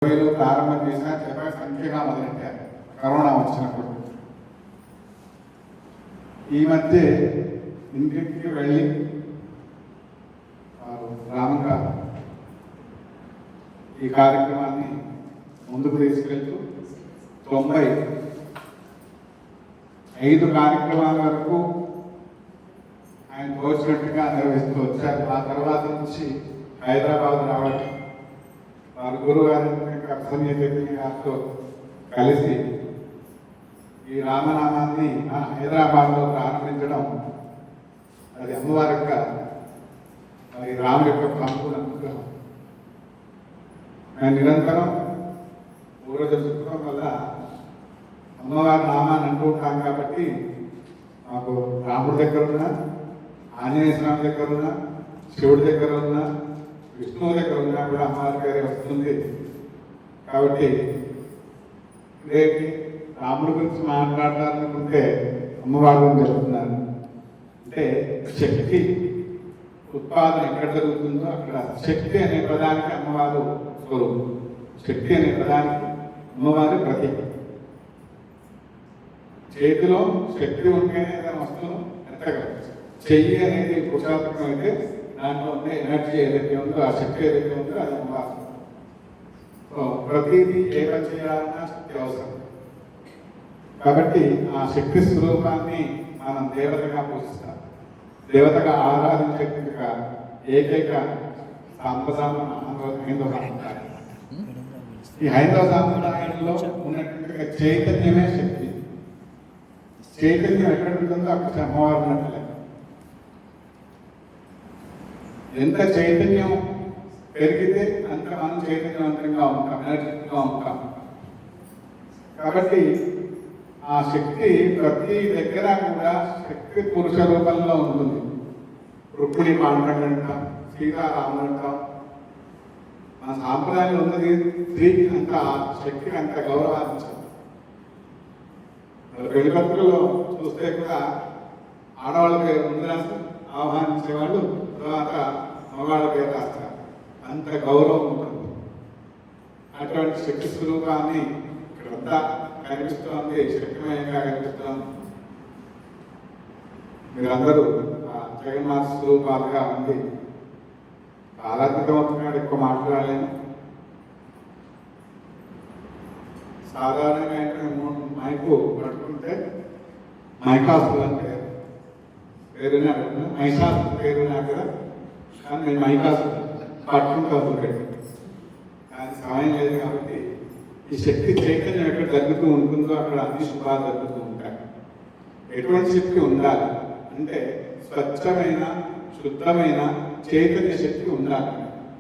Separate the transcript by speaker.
Speaker 1: ప్రారంభం చేసిన చెప్పే సంఖ్యగా మొదలెట్టారు కరోనా వచ్చినప్పుడు. ఈ మధ్య ఇంటికి వెళ్ళి గ్రామంగా ఈ కార్యక్రమాన్ని ముందుకు తీసుకెళ్తూ 95 కార్యక్రమాల వరకు ఆయన తోచినట్టుగా నిర్వహిస్తూ వచ్చారు. ఆ తర్వాత నుంచి హైదరాబాద్ రావడం, వారి గురువు గారి గారితో కలిసి ఈ రామనామాన్ని హైదరాబాద్లో ప్రారంభించడం, అది అమ్మవారి యొక్క మరి రాము యొక్క సంపూర్ణ అనుగ్రహం. ఆయన నిరంతరం పూర్వజ సుఖం వల్ల అమ్మవారి నామాన్ని అంటూ ఉంటాం కాబట్టి మాకు రాముడి దగ్గర ఉన్న, ఆంజనేయ స్వామి దగ్గర ఉన్న, శివుడి దగ్గర ఉన్న, విష్ణువు దగ్గర ఉన్నా కూడా అమ్మవారి పేరే వస్తుంది. కాబట్టి రేపు రాముడి గురించి మాట్లాడాలనుకుంటే అమ్మవారి గురించి చెప్తున్నాను. అంటే శక్తి ఉత్పాదన ఎక్కడ జరుగుతుందో అక్కడ శక్తి అనే పదానికి అమ్మవారు స్వరూపం. శక్తి అనే పదానికి అమ్మవారి ప్రతీక. చేతిలో శక్తి ఉంటేనే ఏదైనా వస్తువును ఎత్తగలదు. చెయ్యి అనేది పురుషాత్మకం అయితే దాంట్లో ఉండే ఎనర్జీ ఏదైతే ఉందో, ఆ శక్తి ఏదైతే ఉందో అది అమ్మవారు. ప్రతిదీ ఏ పని చేయాలన్నా శక్తి అవసరం. కాబట్టి ఆ శక్తి స్వరూపాన్ని మనం దేవతగా పూజిస్తాం. దేవతగా ఆరాధించేందుకు ఏకైక హైందవ సాంప్రదాయం. ఈ హైందవ సాంప్రదాయంలో ఉన్నటువంటి చైతన్యమే శక్తి. చైతన్యం ఎక్కడ ఉంటుందో అక్కడ అమ్మవారు ఉన్నట్లే. ఎంత చైతన్యం పెరిగితే అంత మనం చైతన్యవంతంగా ఉంటాం, ఎనర్జెటిక్గా ఉంటాం. కాబట్టి ఆ శక్తి ప్రతి దగ్గర కూడా శక్తి పురుష రూపంలో ఉంటుంది. రుక్మిణి పాండవుడు అంటాం, సీతారాముడు అంటాం. మన సాంప్రదాయంలో ఉన్నది స్త్రీకి అంత శక్తికి అంత గౌరవాన్ని. పెళ్లి పత్రికలో చూస్తే కూడా ఆడవాళ్ళ పేరు ముందు రాస్తారు, ఆహ్వానించేవాళ్ళు తర్వాత మగవాళ్ళ పేరు రాస్తారు. అంత గౌరవం ఉంటుంది. అటువంటి శక్తి స్వరూపాన్ని ఇక్కడంతా కనిపిస్తోంది, శక్తిమయంగా కనిపిస్తోంది. మీరందరూ జగన్మాత స్వరూపాలుగా ఉంది. ఆరాధితమవుతున్నాడు, ఎక్కువ మాట్లాడలేను. సాధారణంగా మైకు పట్టుకుంటే మైకాసులు అంటే పేరున్నా మైసాసులు పేరున్నా కదా, కానీ నేను మైకాసులు పట్టుకుంటూ పెట్టి కానీ సమయం లేదు. కాబట్టి ఈ శక్తి చైతన్యం ఎక్కడ జరుగుతూ ఉంటుందో అక్కడ అన్ని శుభాలు జరుగుతూ ఉంటాయి. ఎటువంటి శక్తి ఉండాలి అంటే స్వచ్ఛమైన శుద్ధమైన చైతన్య శక్తి ఉండాలి.